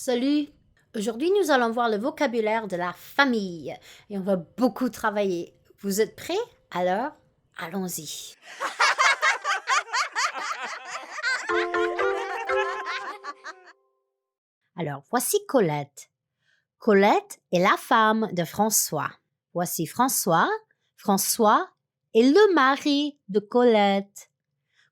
Salut! Aujourd'hui, nous allons voir le vocabulaire de la famille et on va beaucoup travailler. Vous êtes prêts? Alors, allons-y. Alors, voici Colette. Colette est la femme de François. Voici François. François est le mari de Colette.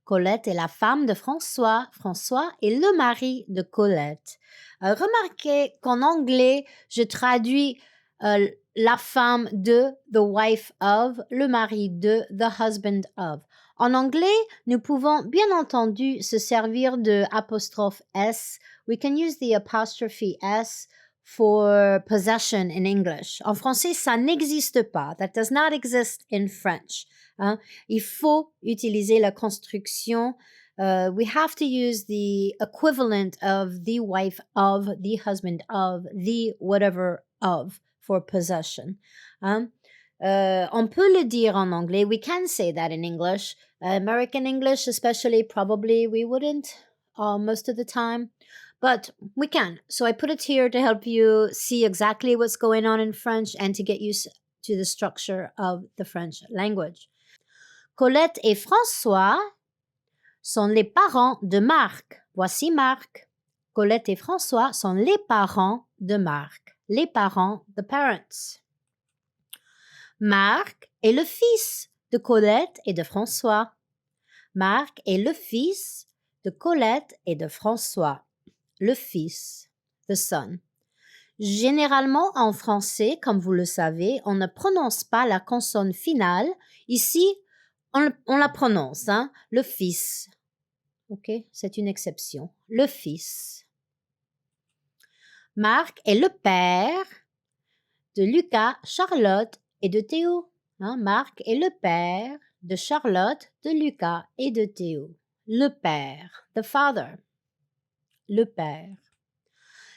Colette est la femme de François. François est le mari de Colette. Remarquez qu'en anglais, je traduis la femme de, the wife of, le mari de, the husband of. En anglais, nous pouvons bien entendu se servir de apostrophe S. We can use the apostrophe S for possession in English. En français, ça n'existe pas. That does not exist in French. Hein? Il faut utiliser la construction. We have to use the equivalent of the wife of, the husband of, the whatever of for possession. Hein? On peut le dire en anglais. We can say that in English. American English, especially, probably we wouldn't most of the time. But we can. So I put it here to help you see exactly what's going on in French and to get used to the structure of the French language. Colette et François sont les parents de Marc. Voici Marc. Colette et François sont les parents de Marc. Les parents, the parents. Marc est le fils de Colette et de François. Marc est le fils de Colette et de François. Le fils, the son. Généralement, en français, comme vous le savez, on ne prononce pas la consonne finale. Ici, on la prononce, hein? Le fils. OK? C'est une exception. Le fils. Marc est le père de Lucas, Charlotte et de Théo. Hein? Marc est le père de Charlotte, de Lucas et de Théo. Le père, the father. Le père.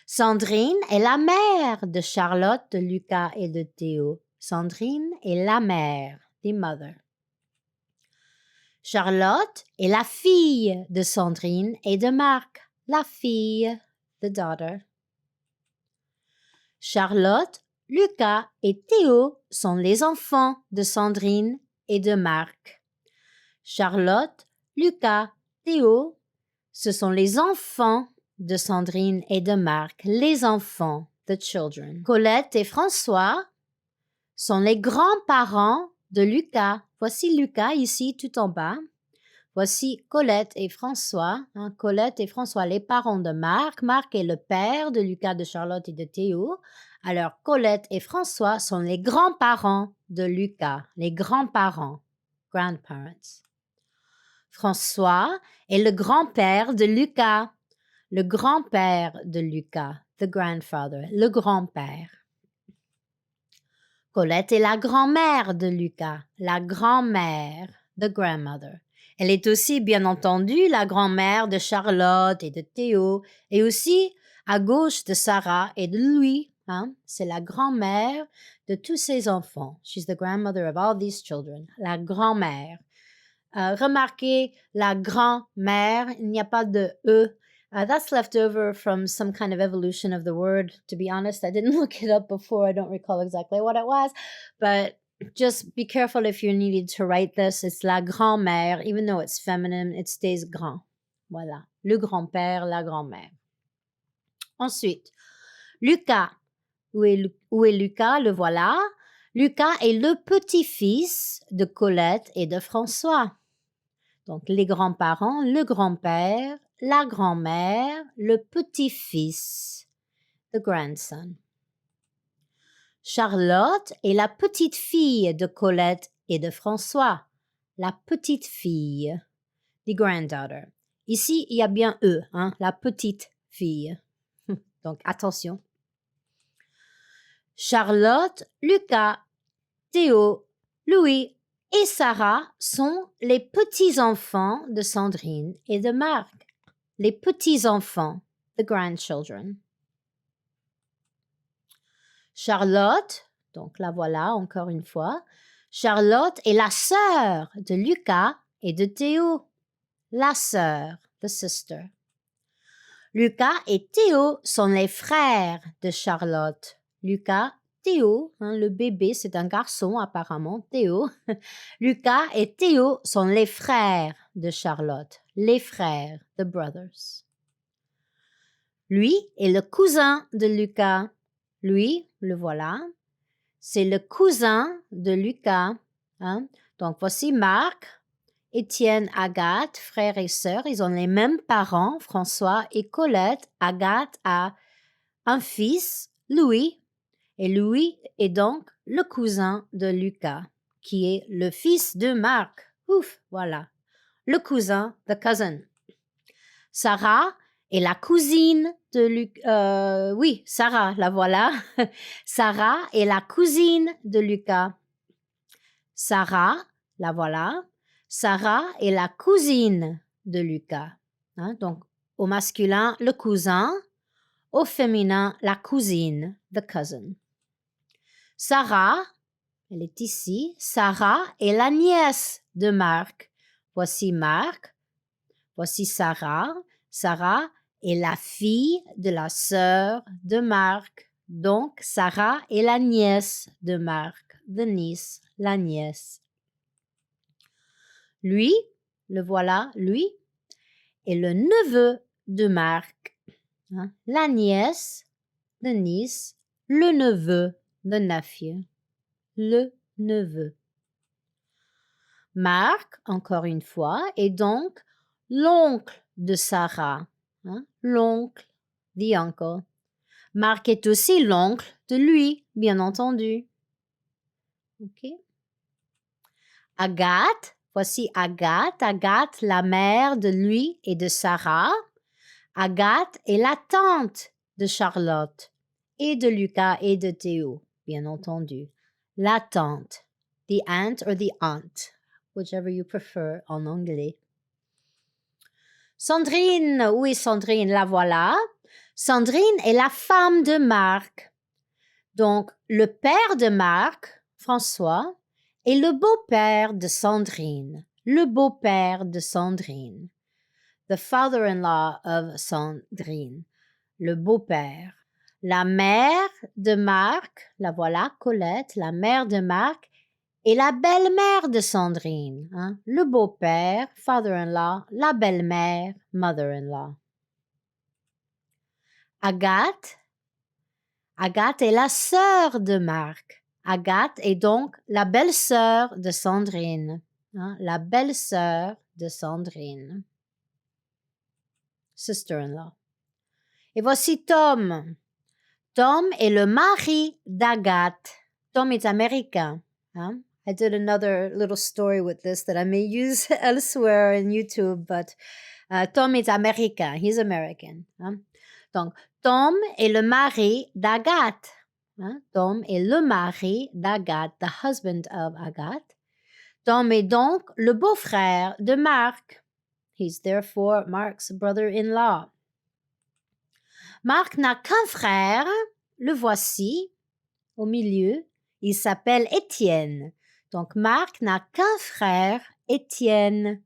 Sandrine est la mère de Charlotte, de Lucas et de Théo. Sandrine est la mère, the mother. Charlotte est la fille de Sandrine et de Marc, la fille, the daughter. Charlotte, Lucas et Théo sont les enfants de Sandrine et de Marc. Charlotte, Lucas, Théo, ce sont les enfants de Sandrine et de Marc, les enfants, the children. Colette et François sont les grands-parents de Lucas. Voici Lucas ici tout en bas. Voici Colette et François. Hein, Colette et François, les parents de Marc. Marc est le père de Lucas, de Charlotte et de Théo. Alors Colette et François sont les grands-parents de Lucas, les grands-parents, grandparents. François est le grand-père de Lucas, le grand-père de Lucas, the grandfather, le grand-père. Colette est la grand-mère de Lucas, la grand-mère, the grandmother. Elle est aussi, bien entendu, la grand-mère de Charlotte et de Théo, et aussi à gauche de Sarah et de Louis. Hein? C'est la grand-mère de tous ses enfants. She's the grandmother of all these children. La grand-mère. Remarquez la grand-mère, il n'y a pas de E. That's left over from some kind of evolution of the word. To be honest, I didn't look it up before. I don't recall exactly what it was. But just be careful if you needed to write this. It's la grand-mère. Even though it's feminine, it stays grand. Voilà. Le grand-père, la grand-mère. Ensuite, Lucas. Où est Lucas? Le voilà. Lucas est le petit-fils de Colette et de François. Donc, les grands-parents, le grand-père, la grand-mère, le petit-fils, the grandson. Charlotte est la petite-fille de Colette et de François, la petite-fille, the granddaughter. Ici, il y a bien E, hein, la petite-fille. Donc, attention. Charlotte, Lucas, Théo, Louis et Sarah sont les petits-enfants de Sandrine et de Marc. Les petits-enfants, the grandchildren. Charlotte, donc la voilà encore une fois, Charlotte est la sœur de Lucas et de Théo. La sœur, the sister. Lucas et Théo sont les frères de Charlotte. Lucas, Théo, le bébé, c'est un garçon apparemment, Théo. Lucas et Théo sont les frères de Charlotte. Les frères, the brothers. Lui est le cousin de Lucas. Lui, le voilà, c'est le cousin de Lucas. Donc, voici Marc, Étienne, Agathe, frères et sœurs. Ils ont les mêmes parents, François et Colette. Agathe a un fils, Louis, et Louis est donc le cousin de Lucas, qui est le fils de Marc. Ouf, voilà. Le cousin, the cousin. Sarah est la cousine de Lucas. Oui, Sarah, la voilà. Sarah est la cousine de Lucas. Sarah, la voilà. Sarah est la cousine de Lucas. Donc, au masculin, le cousin. Au féminin, la cousine, the cousin. Sarah, elle est ici. Sarah est la nièce de Marc. Voici Marc. Voici Sarah. Sarah est la fille de la sœur de Marc. Donc, Sarah est la nièce de Marc. The niece, la nièce. Lui, le voilà, lui, est le neveu de Marc. La nièce, the niece, le neveu, the nephew. Le neveu. Marc, encore une fois, est donc l'oncle de Sarah. L'oncle, the uncle. Marc est aussi l'oncle de lui, bien entendu. OK. Agathe, voici Agathe. Agathe, la mère de lui et de Sarah. Agathe est la tante de Charlotte et de Lucas et de Théo, bien entendu. La tante, the aunt or the aunt, whichever you prefer en anglais. Sandrine, où est Sandrine? La voilà. Sandrine est la femme de Marc. Donc, le père de Marc, François, est le beau-père de Sandrine. Le beau-père de Sandrine. The father-in-law of Sandrine. Le beau-père. La mère de Marc, la voilà, Colette, la mère de Marc, est la belle-mère de Sandrine. Le beau-père, father-in-law, la belle-mère, mother-in-law. Agathe. Agathe est la sœur de Marc. Agathe est donc la belle-sœur de Sandrine. La belle-sœur de Sandrine. Sister-in-law. Et voici Tom. Tom est le mari d'Agathe. Tom est américain. I did another little story with this that I may use elsewhere in YouTube, but Tom est américain. He's American. Donc, Tom est le mari d'Agathe. Tom est le mari d'Agathe, the husband of Agathe. Tom est donc le beau-frère de Marc. He's therefore Mark's brother-in-law. Marc n'a qu'un frère, le voici, au milieu. Il s'appelle Étienne. Donc, Marc n'a qu'un frère, Étienne.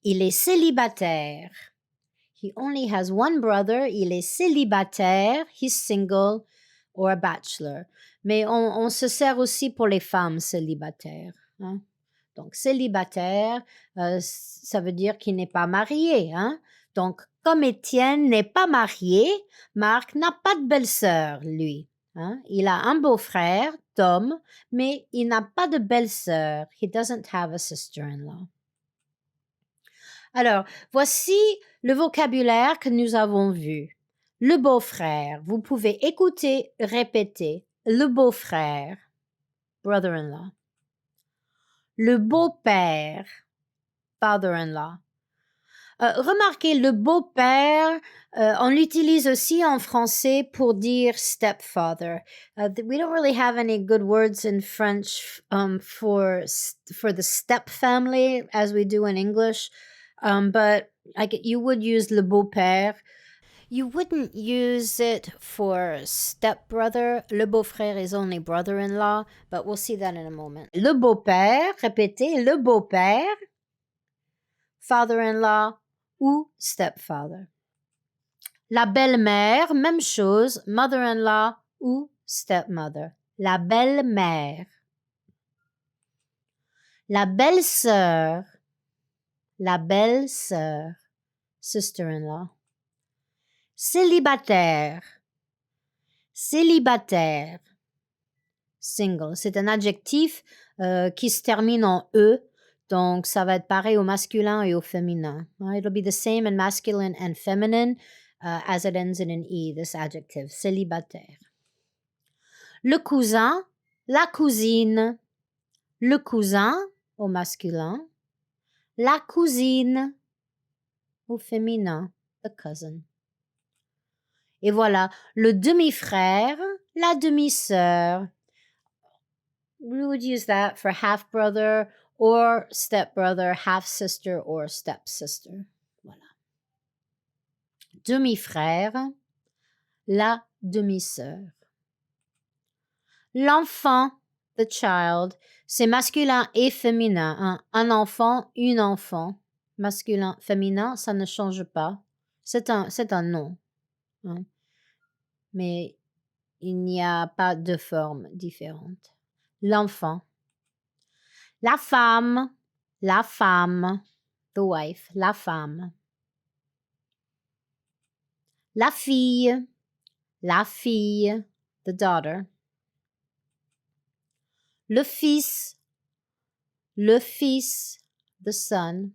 Il est célibataire. He only has one brother. Il est célibataire. He's single or a bachelor. Mais on se sert aussi pour les femmes célibataires. Donc, célibataire, ça veut dire qu'il n'est pas marié. Donc, comme Étienne n'est pas marié, Marc n'a pas de belle-sœur, lui. Il a un beau-frère, Tom, mais il n'a pas de belle-sœur. He doesn't have a sister-in-law. Alors, voici le vocabulaire que nous avons vu. Le beau-frère, vous pouvez écouter, répéter. Le beau-frère, brother-in-law. Le beau-père, father-in-law. Remarquez, le beau-père, on l'utilise aussi en français pour dire stepfather. We don't really have any good words in French for the step family as we do in English, but you would use le beau-père. You wouldn't use it for stepbrother. Le beau-frère is only brother-in-law, but we'll see that in a moment. Le beau-père, répétez, le beau-père, father-in-law ou stepfather. La belle-mère, même chose, mother-in-law ou stepmother. La belle-mère. La belle-sœur. La belle-sœur. Sister-in-law. Célibataire. Célibataire. Single. C'est un adjectif qui se termine en E. Donc, ça va être pareil au masculin et au féminin. It'll be the same in masculine and feminine as it ends in an E, this adjective. Célibataire. Le cousin, la cousine. Le cousin au masculin. La cousine au féminin. The cousin. Et voilà, le demi-frère, la demi-sœur. We would use that for half-brother or step-brother, half-sister or step-sister. Voilà. Demi-frère, la demi-sœur. L'enfant, the child, c'est masculin et féminin. Hein? Un enfant, une enfant. Masculin, féminin, ça ne change pas. C'est un nom. Hein? Mais il n'y a pas de forme différente. L'enfant. La femme, the wife, la femme. La fille, the daughter. Le fils, the son.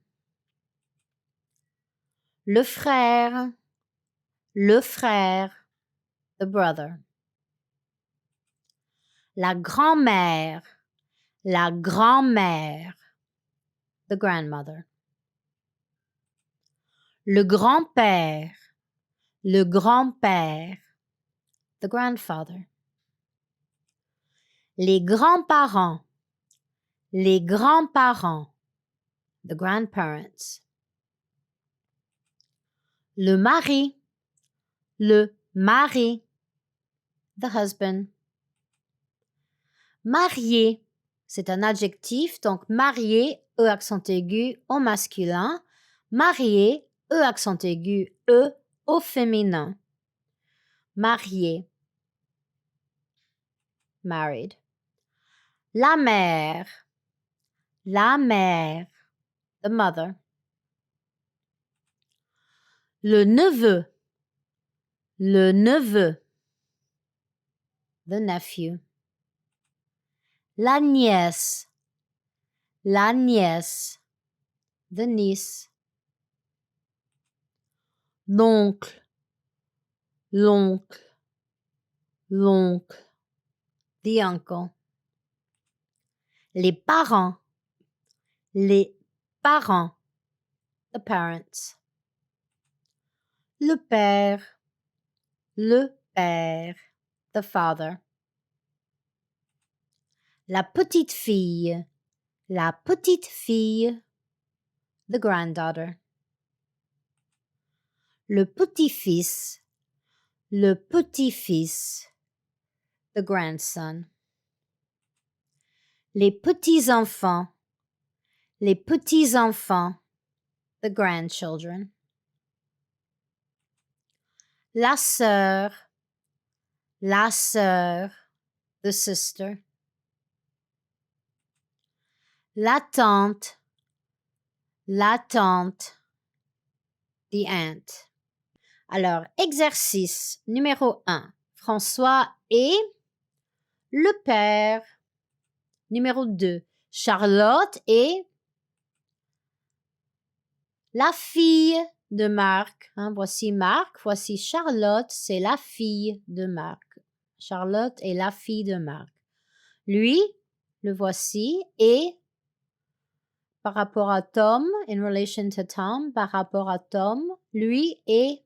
Le frère, the brother. La grand-mère, the grandmother. Le grand-père, the grandfather. Les grands-parents, the grandparents. Le mari, the husband. Marié, c'est un adjectif, donc marié, E accent aigu au masculin. Marié, E accent aigu, E au féminin. Marié, married. La mère, the mother. Le neveu, the nephew. La nièce, the niece. L'oncle, the uncle. Les parents, the parents. Le père, the father. La petite fille, the granddaughter. Le petit-fils, the grandson. Les petits-enfants, the grandchildren. La sœur, the sister. La tante, the aunt. Alors, exercice numéro 1. François et le père. Numéro 2. Charlotte et la fille de Marc. Hein, voici Marc, voici Charlotte, c'est la fille de Marc. Charlotte est la fille de Marc. Lui, le voici, et par rapport à Tom, in relation to Tom, par rapport à Tom, lui est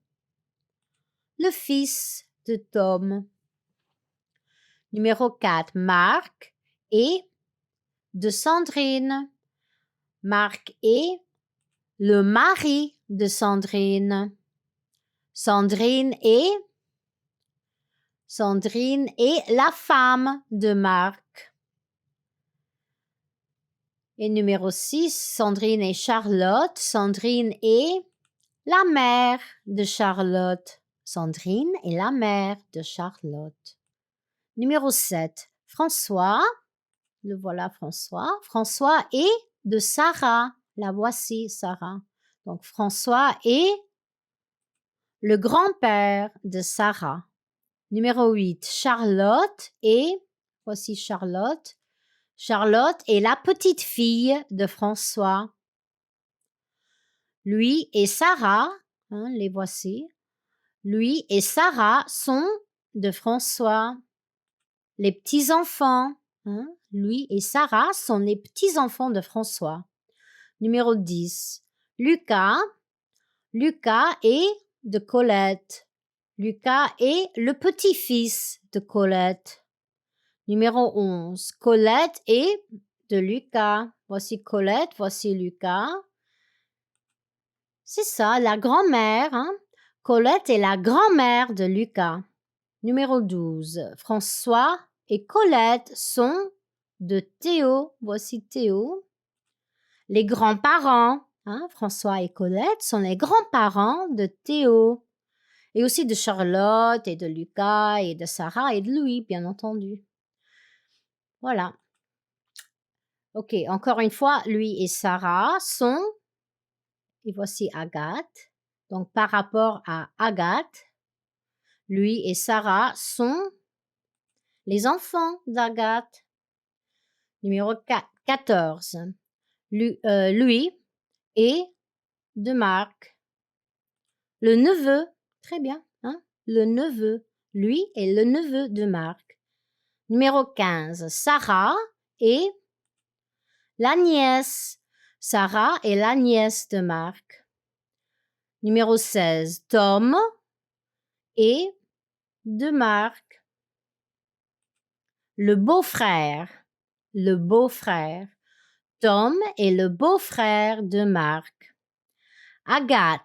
le fils de Tom. Numéro 4, Marc et de Sandrine. Marc est le mari de Sandrine. Sandrine est la femme de Marc. Et numéro 6, Sandrine et Charlotte. Sandrine est la mère de Charlotte. Sandrine est la mère de Charlotte. Numéro 7. François. Le voilà François. François est de Sarah. La voici Sarah. Donc François est le grand-père de Sarah. Numéro 8. Charlotte est, voici Charlotte. Charlotte est la petite fille de François. Lui et Sarah, les voici. Lui et Sarah sont de François. Les petits-enfants, lui et Sarah sont les petits-enfants de François. Numéro 10. Lucas. Lucas est de Colette. Lucas est le petit-fils de Colette. Numéro 11. Colette est de Lucas. Voici Colette, voici Lucas. C'est ça, la grand-mère. Colette est la grand-mère de Lucas. Numéro 12. François et Colette sont de Théo. Voici Théo. Les grands-parents. François et Colette sont les grands-parents de Théo. Et aussi de Charlotte et de Lucas et de Sarah et de Louis, bien entendu. Voilà. Ok, encore une fois, lui et Sarah sont, et voici Agathe. Donc, par rapport à Agathe, lui et Sarah sont les enfants d'Agathe. Numéro 14. Lui est de Marc. Le neveu, très bien, le neveu. Lui est le neveu de Marc. Numéro 15. Sarah est la nièce. Sarah est la nièce de Marc. Numéro 16. Tom est de Marc. Le beau-frère. Le beau-frère. Tom est le beau-frère de Marc. Agathe.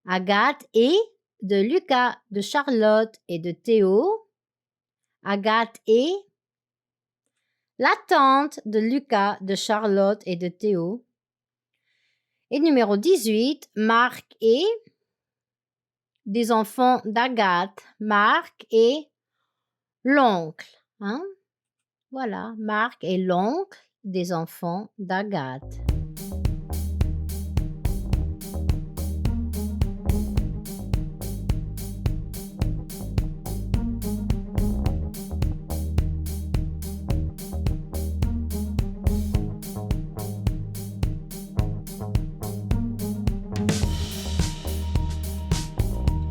Agathe est de Lucas, de Charlotte et de Théo. Agathe est la tante de Lucas, de Charlotte et de Théo. Et numéro 18, Marc est des enfants d'Agathe. Marc est l'oncle. Voilà, Marc est l'oncle des enfants d'Agathe.